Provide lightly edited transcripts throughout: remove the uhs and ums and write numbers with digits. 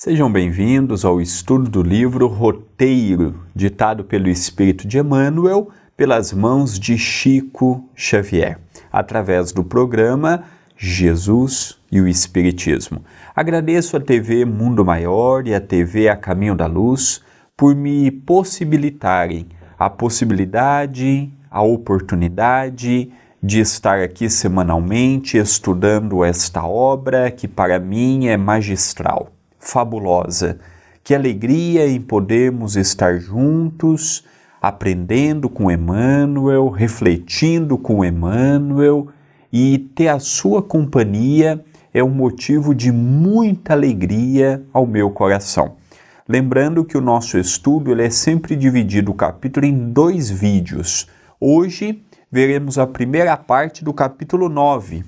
Sejam bem-vindos ao estudo do livro Roteiro, ditado pelo Espírito de Emmanuel, pelas mãos de Chico Xavier, através do programa Jesus e o Espiritismo. Agradeço a TV Mundo Maior e a TV A Caminho da Luz por me possibilitarem a possibilidade, a oportunidade de estar aqui semanalmente estudando esta obra que para mim é magistral, fabulosa. Que alegria em podermos estar juntos, aprendendo com Emmanuel, refletindo com Emmanuel, e ter a sua companhia é um motivo de muita alegria ao meu coração. Lembrando que o nosso estudo ele é sempre dividido o capítulo em 2 vídeos. Hoje veremos a primeira parte do capítulo 9,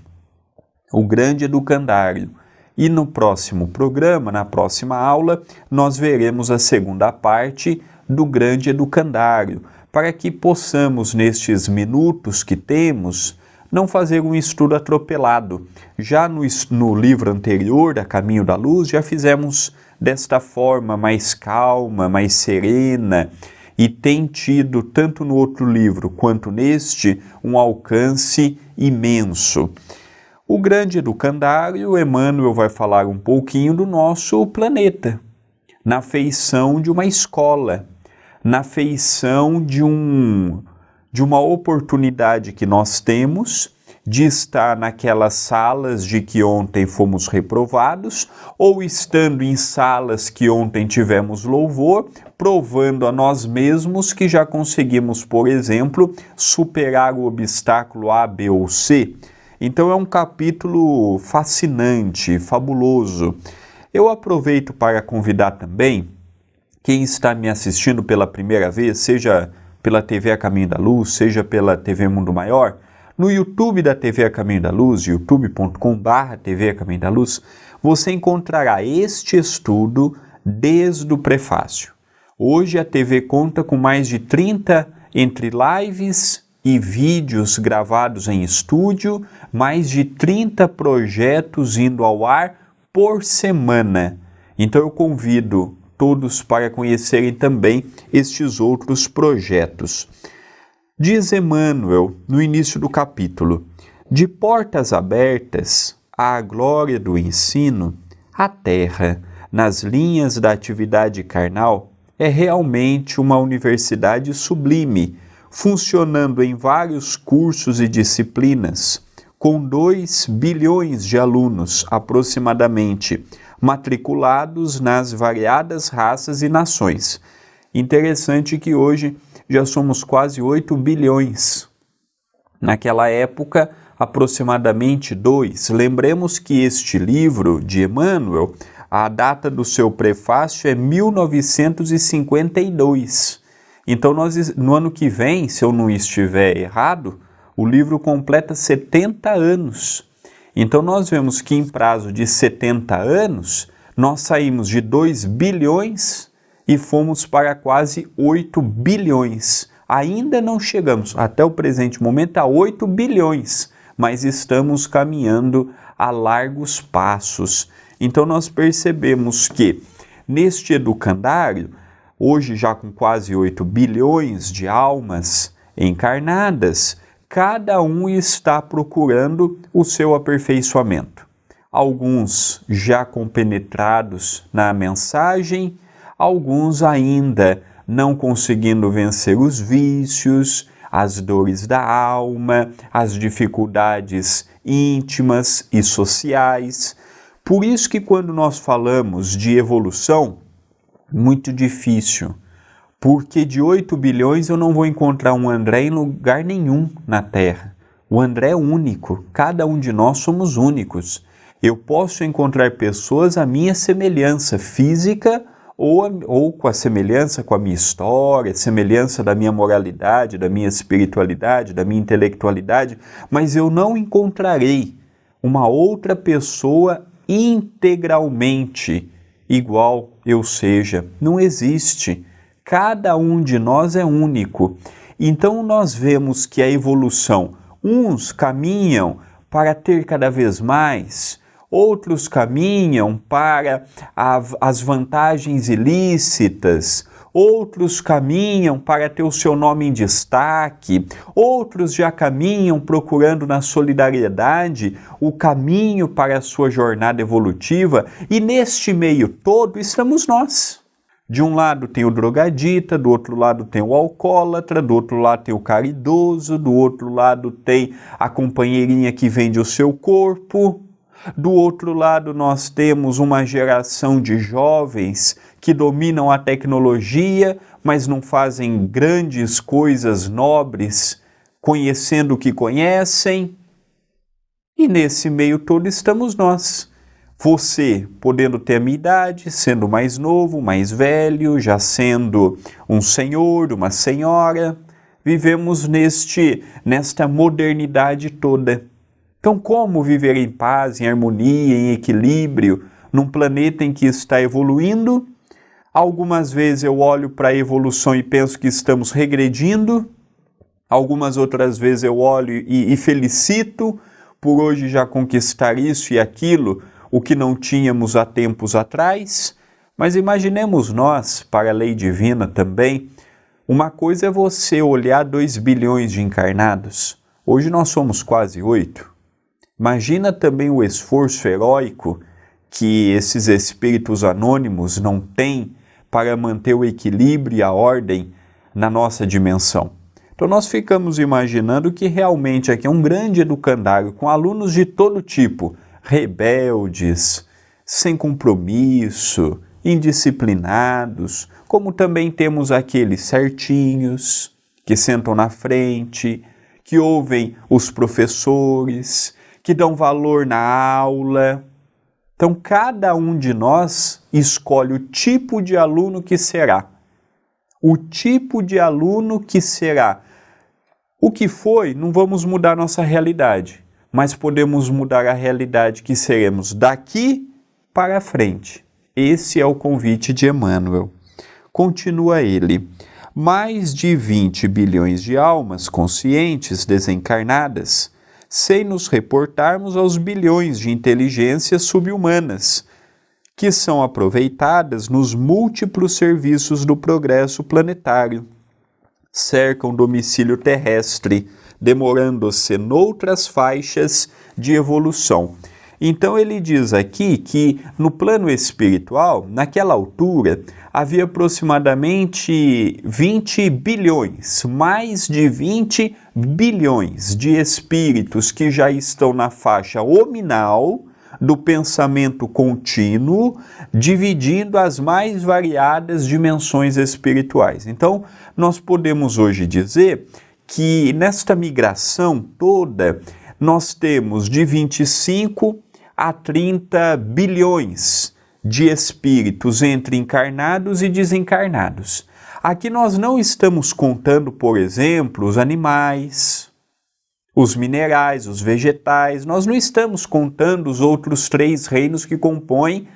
o Grande Educandário. E no próximo programa, na próxima aula, nós veremos a segunda parte do Grande Educandário, para que possamos, nestes minutos que temos, não fazer um estudo atropelado. Já no livro anterior, A Caminho da Luz, já fizemos desta forma mais calma, mais serena, e tem tido, tanto no outro livro quanto neste, um alcance imenso. O Grande Educandário, Emmanuel vai falar um pouquinho do nosso planeta, na feição de uma escola, na feição de uma oportunidade que nós temos de estar naquelas salas de que ontem fomos reprovados, ou estando em salas que ontem tivemos louvor, provando a nós mesmos que já conseguimos, por exemplo, superar o obstáculo A, B ou C. Então é um capítulo fascinante, fabuloso. Eu aproveito para convidar também quem está me assistindo pela primeira vez, seja pela TV A Caminho da Luz, seja pela TV Mundo Maior, no YouTube da TV A Caminho da Luz, youtube.com/TV A Caminho da Luz, você encontrará este estudo desde o prefácio. Hoje a TV conta com mais de 30 entre lives e vídeos gravados em estúdio, mais de 30 projetos indo ao ar por semana. Então eu convido todos para conhecerem também estes outros projetos. Diz Emmanuel, no início do capítulo, de portas abertas à glória do ensino, a Terra, nas linhas da atividade carnal, é realmente uma universidade sublime, funcionando em vários cursos e disciplinas, com 2 bilhões de alunos, aproximadamente, matriculados nas variadas raças e nações. Interessante que hoje já somos quase 8 bilhões. Naquela época, aproximadamente 2. Lembremos que este livro de Emmanuel, a data do seu prefácio é 1952. Então, no ano que vem, se eu não estiver errado, o livro completa 70 anos. Então, nós vemos que em prazo de 70 anos, nós saímos de 2 bilhões e fomos para quase 8 bilhões. Ainda não chegamos, até o presente momento, a 8 bilhões, mas estamos caminhando a largos passos. Então, nós percebemos que, neste educandário, hoje já com quase 8 bilhões de almas encarnadas, cada um está procurando o seu aperfeiçoamento. Alguns já compenetrados na mensagem, alguns ainda não conseguindo vencer os vícios, as dores da alma, as dificuldades íntimas e sociais. Por isso que quando nós falamos de evolução, muito difícil, porque de 8 bilhões eu não vou encontrar um André em lugar nenhum na Terra. O André é único, cada um de nós somos únicos. Eu posso encontrar pessoas à minha semelhança física ou com a semelhança com a minha história, semelhança da minha moralidade, da minha espiritualidade, da minha intelectualidade, mas eu não encontrarei uma outra pessoa integralmente igual eu seja. Não existe. Cada um de nós é único. Então nós vemos que a evolução, uns caminham para ter cada vez mais, outros caminham para as vantagens ilícitas, outros caminham para ter o seu nome em destaque, outros já caminham procurando na solidariedade o caminho para a sua jornada evolutiva, e neste meio todo estamos nós. De um lado tem o drogadita, do outro lado tem o alcoólatra, do outro lado tem o caridoso, do outro lado tem a companheirinha que vende o seu corpo. Do outro lado nós temos uma geração de jovens que dominam a tecnologia, mas não fazem grandes coisas nobres, conhecendo o que conhecem. E nesse meio todo estamos nós. Você podendo ter a minha idade, sendo mais novo, mais velho, já sendo um senhor, uma senhora, vivemos nesta modernidade toda. Então, como viver em paz, em harmonia, em equilíbrio, num planeta em que está evoluindo? Algumas vezes eu olho para a evolução e penso que estamos regredindo, algumas outras vezes eu olho e felicito por hoje já conquistar isso e aquilo, o que não tínhamos há tempos atrás. Mas imaginemos nós, para a lei divina também, uma coisa é você olhar 2 bilhões de encarnados, hoje nós somos quase 8. Imagina também o esforço heróico que esses espíritos anônimos não têm para manter o equilíbrio e a ordem na nossa dimensão. Então nós ficamos imaginando que realmente aqui é um grande educandário com alunos de todo tipo, rebeldes, sem compromisso, indisciplinados, como também temos aqueles certinhos, que sentam na frente, que ouvem os professores, que dão valor na aula. Então cada um de nós escolhe o tipo de aluno que será. O tipo de aluno que será. O que foi, não vamos mudar nossa realidade, mas podemos mudar a realidade que seremos daqui para frente. Esse é o convite de Emmanuel. Continua ele. Mais de 20 bilhões de almas conscientes desencarnadas, sem nos reportarmos aos bilhões de inteligências subhumanas, que são aproveitadas nos múltiplos serviços do progresso planetário, cercam o domicílio terrestre, demorando-se noutras faixas de evolução. Então ele diz aqui que no plano espiritual, naquela altura, havia aproximadamente 20 bilhões, mais de 20 bilhões de espíritos que já estão na faixa hominal do pensamento contínuo, dividindo as mais variadas dimensões espirituais. Então, nós podemos hoje dizer que nesta migração toda, nós temos de 25 a 30 bilhões de espíritos entre encarnados e desencarnados. Aqui nós não estamos contando, por exemplo, os animais, os minerais, os vegetais, nós não estamos contando os outros 3 reinos que compõem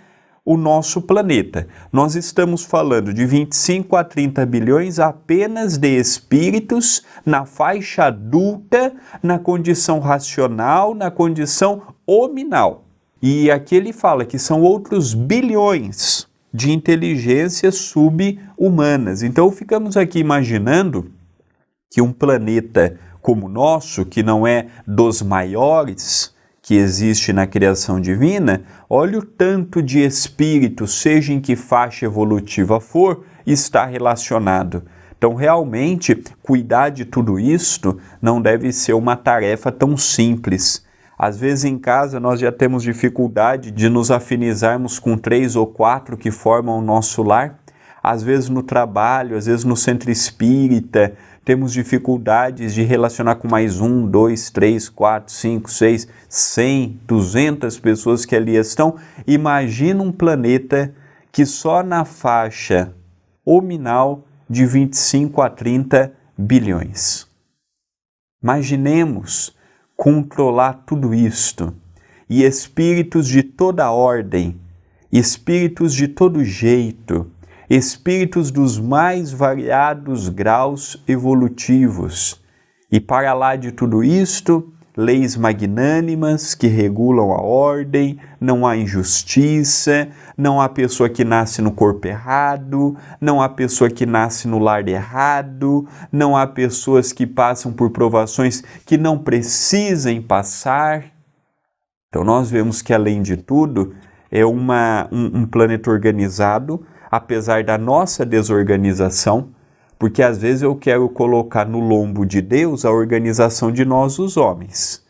o nosso planeta. Nós estamos falando de 25 a 30 bilhões apenas de espíritos na faixa adulta, na condição racional, na condição hominal. E aqui ele fala que são outros bilhões de inteligências sub-humanas. Então ficamos aqui imaginando que um planeta como o nosso, que não é dos maiores que existe na criação divina, olha o tanto de espíritos, seja em que faixa evolutiva for, está relacionado. Então, realmente, cuidar de tudo isto não deve ser uma tarefa tão simples. Às vezes em casa nós já temos dificuldade de nos afinizarmos com 3 ou 4 que formam o nosso lar. Às vezes no trabalho, às vezes no centro espírita, temos dificuldades de relacionar com mais 1, 2, 3, 4, 5, 6, 100, 200 pessoas que ali estão. Imagina um planeta que só na faixa hominal de 25 a 30 bilhões. Imaginemos controlar tudo isto, e espíritos de toda ordem, espíritos de todo jeito, espíritos dos mais variados graus evolutivos. E para lá de tudo isto, leis magnânimas que regulam a ordem, não há injustiça, não há pessoa que nasce no corpo errado, não há pessoa que nasce no lar errado, não há pessoas que passam por provações que não precisem passar. Então nós vemos que, além de tudo, é um planeta organizado, apesar da nossa desorganização, porque às vezes eu quero colocar no lombo de Deus a organização de nós, os homens.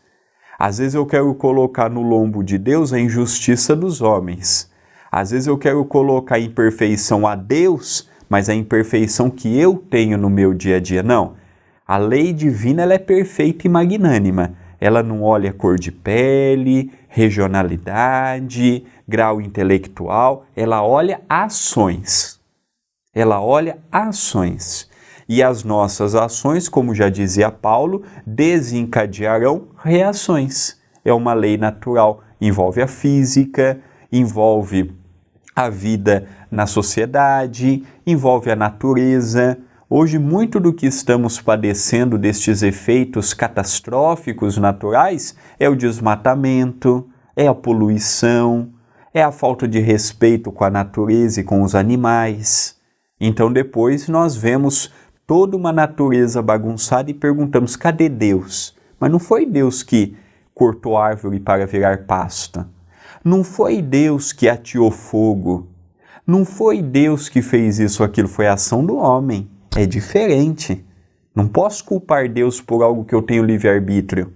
Às vezes eu quero colocar no lombo de Deus a injustiça dos homens. Às vezes eu quero colocar a imperfeição a Deus, mas a imperfeição que eu tenho no meu dia a dia. Não. A lei divina, ela é perfeita e magnânima. Ela não olha cor de pele, regionalidade, grau intelectual. Ela olha ações. Ela olha ações. E as nossas ações, como já dizia Paulo, desencadearão reações. É uma lei natural. Envolve a física, envolve a vida na sociedade, envolve a natureza. Hoje, muito do que estamos padecendo destes efeitos catastróficos naturais é o desmatamento, é a poluição, é a falta de respeito com a natureza e com os animais. Então depois nós vemos toda uma natureza bagunçada e perguntamos, cadê Deus? Mas não foi Deus que cortou a árvore para virar pasto. Não foi Deus que ateou fogo. Não foi Deus que fez isso ou aquilo, foi a ação do homem. É diferente. Não posso culpar Deus por algo que eu tenho livre-arbítrio.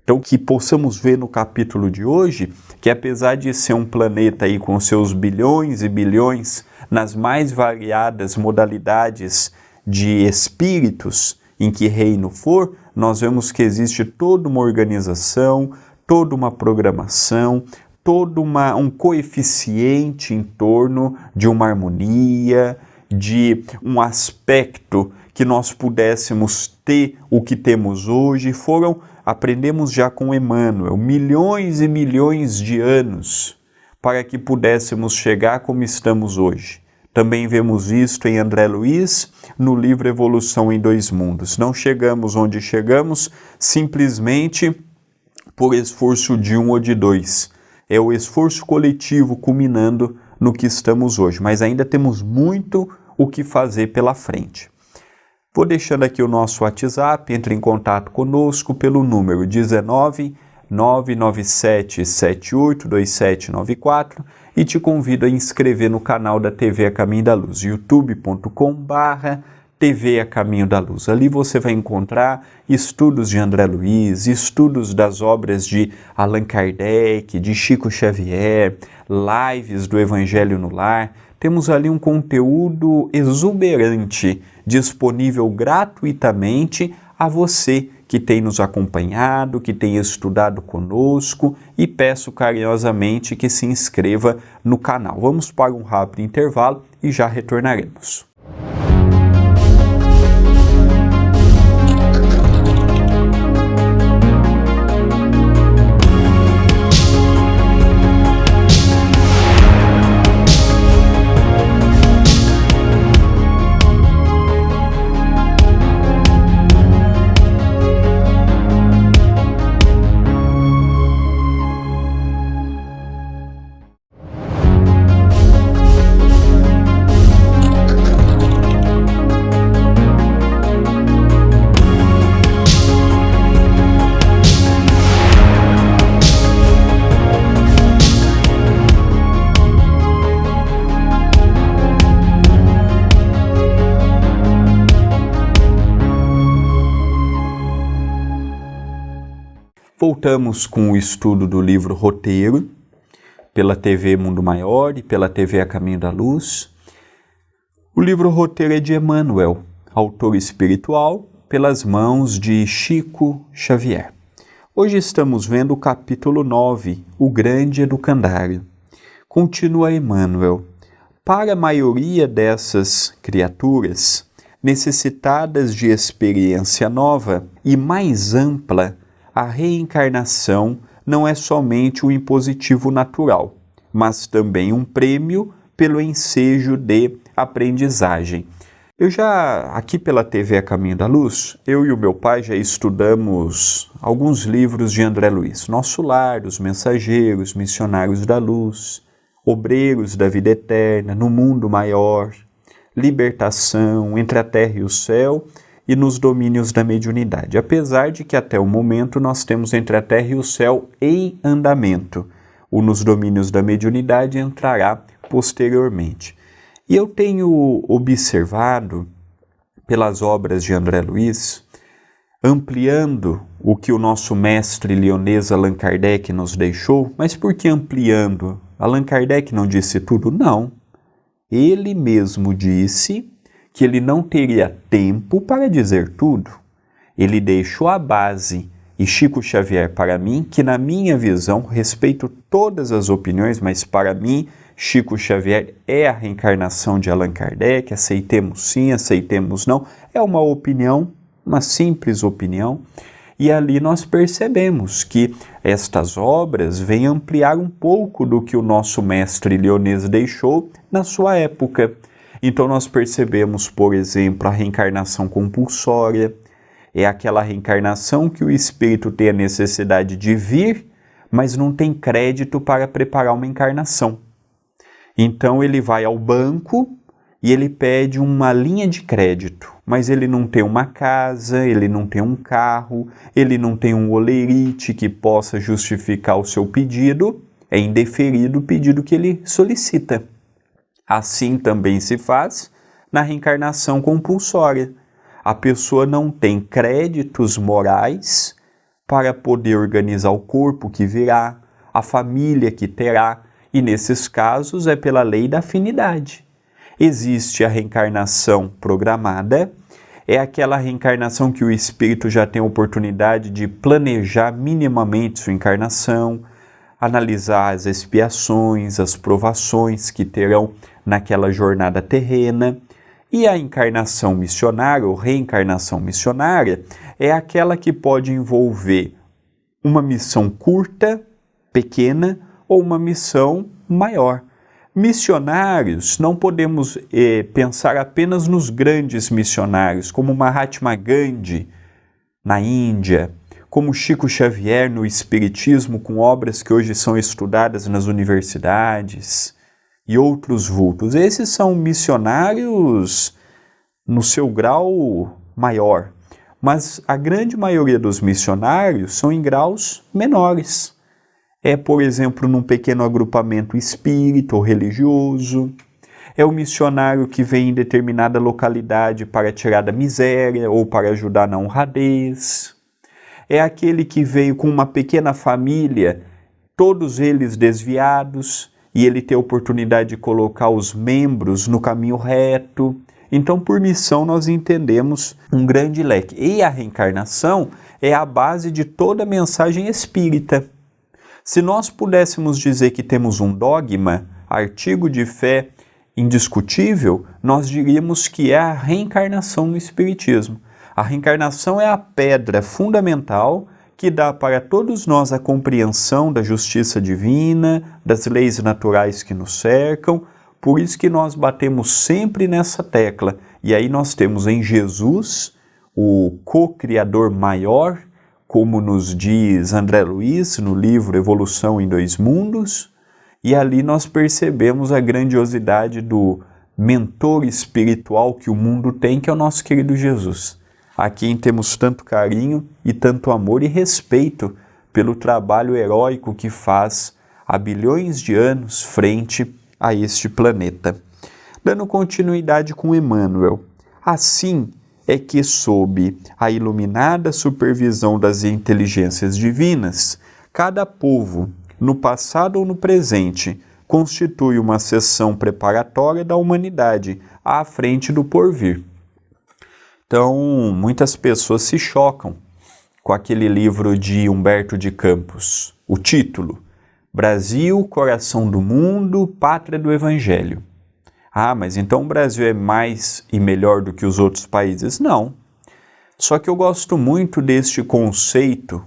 Então, que possamos ver no capítulo de hoje, que apesar de ser um planeta aí com seus bilhões e bilhões, nas mais variadas modalidades de espíritos em que reino for, nós vemos que existe toda uma organização, toda uma programação, todo um coeficiente em torno de uma harmonia, de um aspecto que nós pudéssemos ter o que temos hoje. Aprendemos já com Emmanuel, milhões e milhões de anos para que pudéssemos chegar como estamos hoje. Também vemos isto em André Luiz, no livro Evolução em Dois Mundos. Não chegamos onde chegamos simplesmente por esforço de um ou de dois. É o esforço coletivo culminando no que estamos hoje, mas ainda temos muito o que fazer pela frente. Vou deixando aqui o nosso WhatsApp, entre em contato conosco pelo número 19 997 78 2794 e te convido a inscrever no canal da TV A Caminho da Luz, youtube.com/TV A Caminho da Luz. Ali você vai encontrar estudos de André Luiz, estudos das obras de Allan Kardec, de Chico Xavier, lives do Evangelho no Lar. Temos ali um conteúdo exuberante, disponível gratuitamente a você que tem nos acompanhado, que tem estudado conosco, e peço carinhosamente que se inscreva no canal. Vamos para um rápido intervalo e já retornaremos. Voltamos com o estudo do livro Roteiro, pela TV Mundo Maior e pela TV A Caminho da Luz. O livro Roteiro é de Emmanuel, autor espiritual, pelas mãos de Chico Xavier. Hoje estamos vendo o capítulo 9, O Grande Educandário. Continua Emmanuel. Para a maioria dessas criaturas, necessitadas de experiência nova e mais ampla, a reencarnação não é somente um impositivo natural, mas também um prêmio pelo ensejo de aprendizagem. Aqui pela TV A Caminho da Luz, eu e o meu pai já estudamos alguns livros de André Luiz. Nosso Lar, Os Mensageiros, Missionários da Luz, Obreiros da Vida Eterna, No Mundo Maior, Libertação, Entre a Terra e o Céu e Nos Domínios da Mediunidade. Apesar de que até o momento nós temos Entre a Terra e o Céu em andamento. O Nos Domínios da Mediunidade entrará posteriormente. E eu tenho observado, pelas obras de André Luiz, ampliando o que o nosso mestre leonês Allan Kardec nos deixou. Mas por que ampliando? Allan Kardec não disse tudo? Não. Ele mesmo disse que ele não teria tempo para dizer tudo. Ele deixou a base. E Chico Xavier, para mim, que na minha visão, respeito todas as opiniões, mas para mim, Chico Xavier é a reencarnação de Allan Kardec, aceitemos sim, aceitemos não, é uma opinião, uma simples opinião, e ali nós percebemos que estas obras vêm ampliar um pouco do que o nosso mestre leonês deixou na sua época. Então nós percebemos, por exemplo, a reencarnação compulsória, é aquela reencarnação que o espírito tem a necessidade de vir, mas não tem crédito para preparar uma encarnação. Então ele vai ao banco e ele pede uma linha de crédito, mas ele não tem uma casa, ele não tem um carro, ele não tem um holerite que possa justificar o seu pedido, é indeferido o pedido que ele solicita. Assim também se faz na reencarnação compulsória. A pessoa não tem créditos morais para poder organizar o corpo que virá, a família que terá, e nesses casos é pela lei da afinidade. Existe a reencarnação programada, é aquela reencarnação que o espírito já tem a oportunidade de planejar minimamente sua encarnação, analisar as expiações, as provações que terão naquela jornada terrena. E a encarnação missionária ou reencarnação missionária é aquela que pode envolver uma missão curta, pequena, ou uma missão maior. Missionários, não podemos pensar apenas nos grandes missionários, como Mahatma Gandhi na Índia, como Chico Xavier no Espiritismo, com obras que hoje são estudadas nas universidades, e outros vultos. Esses são missionários no seu grau maior, mas a grande maioria dos missionários são em graus menores. É, por exemplo, num pequeno agrupamento espírita ou religioso. É o missionário que vem em determinada localidade para tirar da miséria ou para ajudar na honradez. É aquele que veio com uma pequena família, todos eles desviados, e ele tem a oportunidade de colocar os membros no caminho reto. Então, por missão, nós entendemos um grande leque. E a reencarnação é a base de toda a mensagem espírita. Se nós pudéssemos dizer que temos um dogma, artigo de fé indiscutível, nós diríamos que é a reencarnação no Espiritismo. A reencarnação é a pedra fundamental que dá para todos nós a compreensão da justiça divina, das leis naturais que nos cercam. Por isso que nós batemos sempre nessa tecla. E aí nós temos em Jesus, o co-criador maior, como nos diz André Luiz no livro Evolução em Dois Mundos, e ali nós percebemos a grandiosidade do mentor espiritual que o mundo tem, que é o nosso querido Jesus, a quem temos tanto carinho e tanto amor e respeito pelo trabalho heróico que faz há bilhões de anos frente a este planeta. Dando continuidade com Emmanuel, assim é que, sob a iluminada supervisão das inteligências divinas, cada povo, no passado ou no presente, constitui uma seção preparatória da humanidade à frente do porvir. Então, muitas pessoas se chocam com aquele livro de Humberto de Campos, o título, Brasil, Coração do Mundo, Pátria do Evangelho. Ah, mas então o Brasil é mais e melhor do que os outros países? Não. Só que eu gosto muito deste conceito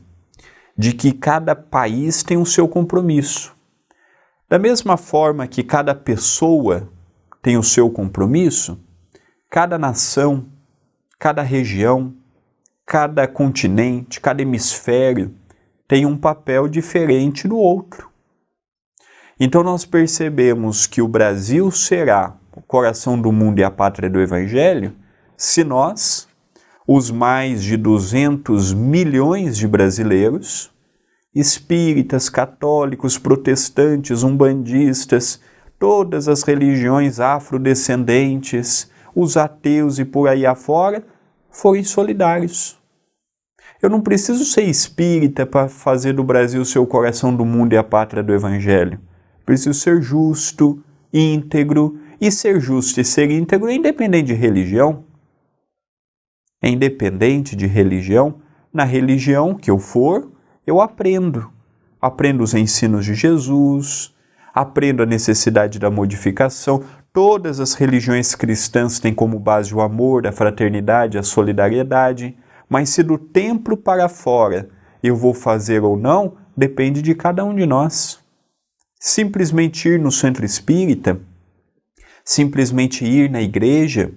de que cada país tem o seu compromisso. Da mesma forma que cada pessoa tem o seu compromisso, cada nação, cada região, cada continente, cada hemisfério tem um papel diferente do outro. Então nós percebemos que o Brasil será o coração do mundo e a pátria do Evangelho se nós, os mais de 200 milhões de brasileiros, espíritas, católicos, protestantes, umbandistas, todas as religiões afrodescendentes, os ateus e por aí afora, forem solidários. Eu não preciso ser espírita para fazer do Brasil ser o coração do mundo e a pátria do Evangelho. Preciso ser justo, íntegro, e ser justo e ser íntegro é independente de religião. É independente de religião. Na religião que eu for, eu aprendo. Aprendo os ensinos de Jesus, aprendo a necessidade da modificação. Todas as religiões cristãs têm como base o amor, a fraternidade, a solidariedade. Mas se do templo para fora eu vou fazer ou não, depende de cada um de nós. Simplesmente ir no centro espírita, simplesmente ir na igreja,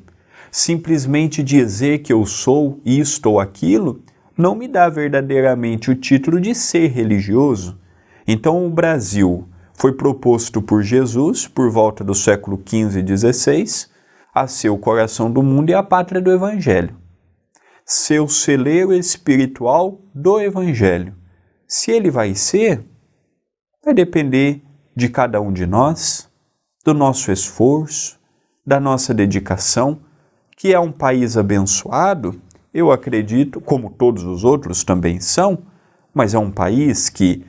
simplesmente dizer que eu sou isto ou aquilo, não me dá verdadeiramente o título de ser religioso. Então o Brasil foi proposto por Jesus, por volta do século XV e XVI, a ser o coração do mundo e a pátria do Evangelho. Ser o celeiro espiritual do Evangelho. Se ele vai ser, vai depender de cada um de nós, do nosso esforço, da nossa dedicação, que é um país abençoado, eu acredito, como todos os outros também são, mas é um país que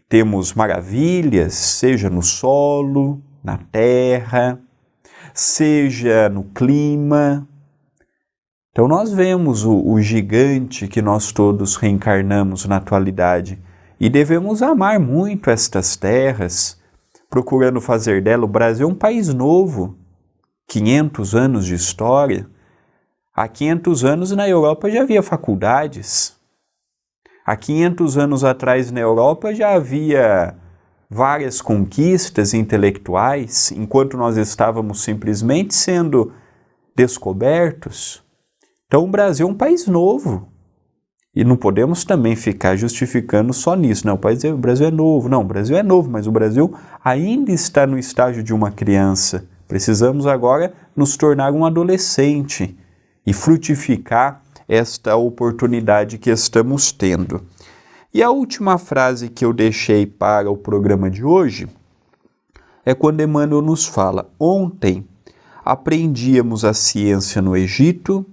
temos maravilhas, seja no solo, na terra, seja no clima. Então nós vemos o gigante que nós todos reencarnamos na atualidade e devemos amar muito estas terras, procurando fazer dela o Brasil um país novo, 500 anos de história. Há 500 anos na Europa já havia faculdades. Há 500 anos atrás na Europa já havia várias conquistas intelectuais, enquanto nós estávamos simplesmente sendo descobertos. Então o Brasil é um país novo. E não podemos também ficar justificando só nisso. Não, o Brasil é novo. Não, o Brasil é novo, mas o Brasil ainda está no estágio de uma criança. Precisamos agora nos tornar um adolescente e frutificar esta oportunidade que estamos tendo. E a última frase que eu deixei para o programa de hoje é quando Emmanuel nos fala: ontem aprendíamos a ciência no Egito,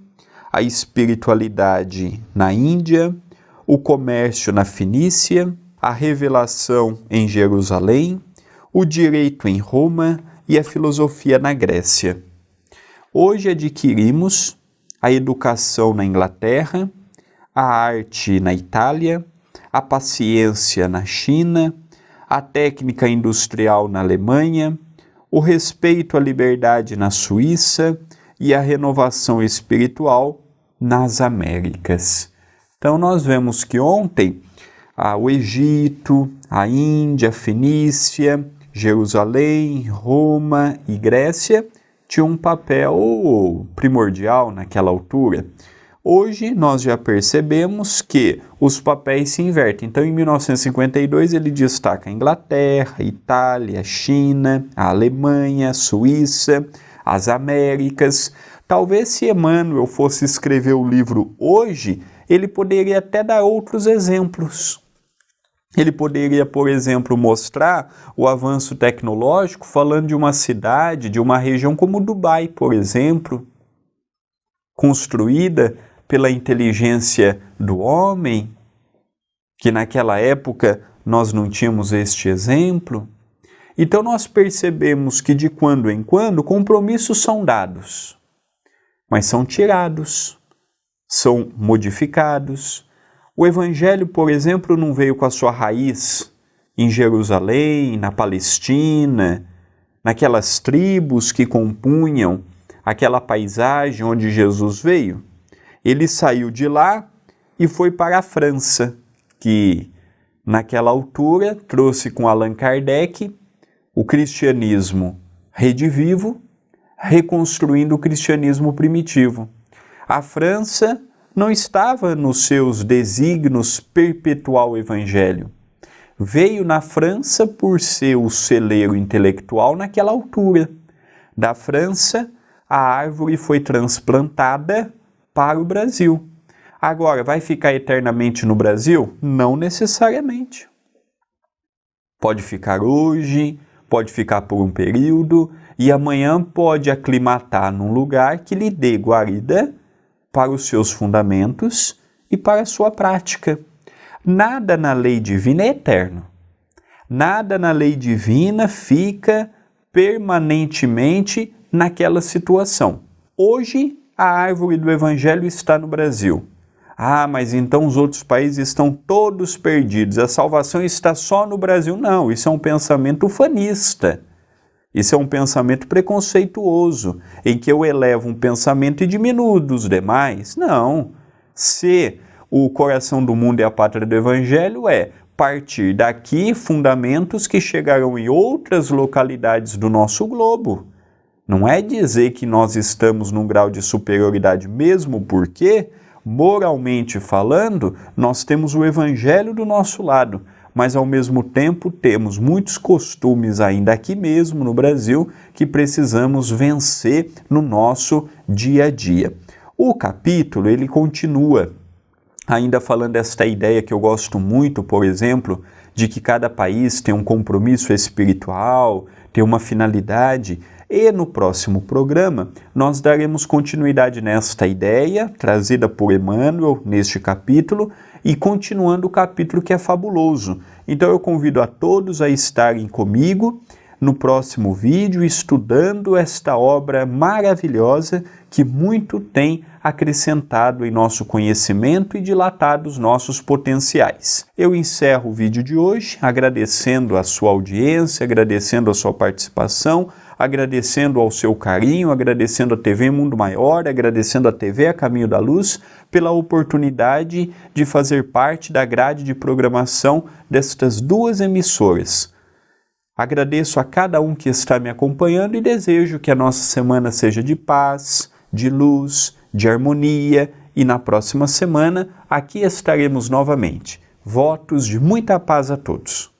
a espiritualidade na Índia, o comércio na Fenícia, a revelação em Jerusalém, o direito em Roma e a filosofia na Grécia. Hoje adquirimos a educação na Inglaterra, a arte na Itália, a paciência na China, a técnica industrial na Alemanha, o respeito à liberdade na Suíça e a renovação espiritual nas Américas. Então nós vemos que ontem o Egito, a Índia, a Fenícia, Jerusalém, Roma e Grécia tinham um papel primordial naquela altura. Hoje nós já percebemos que os papéis se invertem. Então em 1952 ele destaca a Inglaterra, a Itália, a China, a Alemanha, a Suíça, as Américas. Talvez se Emmanuel fosse escrever o livro hoje, ele poderia até dar outros exemplos. Ele poderia, por exemplo, mostrar o avanço tecnológico falando de uma cidade, de uma região como Dubai, por exemplo, construída pela inteligência do homem, que naquela época nós não tínhamos este exemplo. Então nós percebemos que de quando em quando compromissos são dados, mas são tirados, são modificados. O Evangelho, por exemplo, não veio com a sua raiz em Jerusalém, na Palestina, naquelas tribos que compunham aquela paisagem onde Jesus veio. Ele saiu de lá e foi para a França, que naquela altura trouxe com Allan Kardec o cristianismo redivivo, reconstruindo o cristianismo primitivo. A França não estava nos seus desígnios perpetuar o evangelho. Veio na França por ser o celeiro intelectual naquela altura. Da França, a árvore foi transplantada para o Brasil. Agora, vai ficar eternamente no Brasil? Não necessariamente. Pode ficar hoje, pode ficar por um período, e amanhã pode aclimatar num lugar que lhe dê guarida para os seus fundamentos e para a sua prática. Nada na lei divina é eterno. Nada na lei divina fica permanentemente naquela situação. Hoje, a árvore do Evangelho está no Brasil. Ah, mas então os outros países estão todos perdidos. A salvação está só no Brasil. Não, isso é um pensamento ufanista. Isso é um pensamento preconceituoso, em que eu elevo um pensamento e diminuo dos demais. Não. Se o coração do mundo é a pátria do Evangelho, é partir daqui fundamentos que chegarão em outras localidades do nosso globo. Não é dizer que nós estamos num grau de superioridade, mesmo porque, moralmente falando, nós temos o Evangelho do nosso lado, mas ao mesmo tempo temos muitos costumes ainda aqui mesmo no Brasil que precisamos vencer no nosso dia a dia. O capítulo, ele continua ainda falando desta ideia que eu gosto muito, por exemplo, de que cada país tem um compromisso espiritual, tem uma finalidade. E no próximo programa, nós daremos continuidade nesta ideia, trazida por Emmanuel neste capítulo, e continuando o capítulo que é fabuloso. Então eu convido a todos a estarem comigo no próximo vídeo, estudando esta obra maravilhosa que muito tem acrescentado em nosso conhecimento e dilatado os nossos potenciais. Eu encerro o vídeo de hoje agradecendo a sua audiência, agradecendo a sua participação, agradecendo ao seu carinho, agradecendo a TV Mundo Maior, agradecendo a TV A Caminho da Luz pela oportunidade de fazer parte da grade de programação destas duas emissoras. Agradeço a cada um que está me acompanhando e desejo que a nossa semana seja de paz, de luz, de harmonia e na próxima semana aqui estaremos novamente. Votos de muita paz a todos.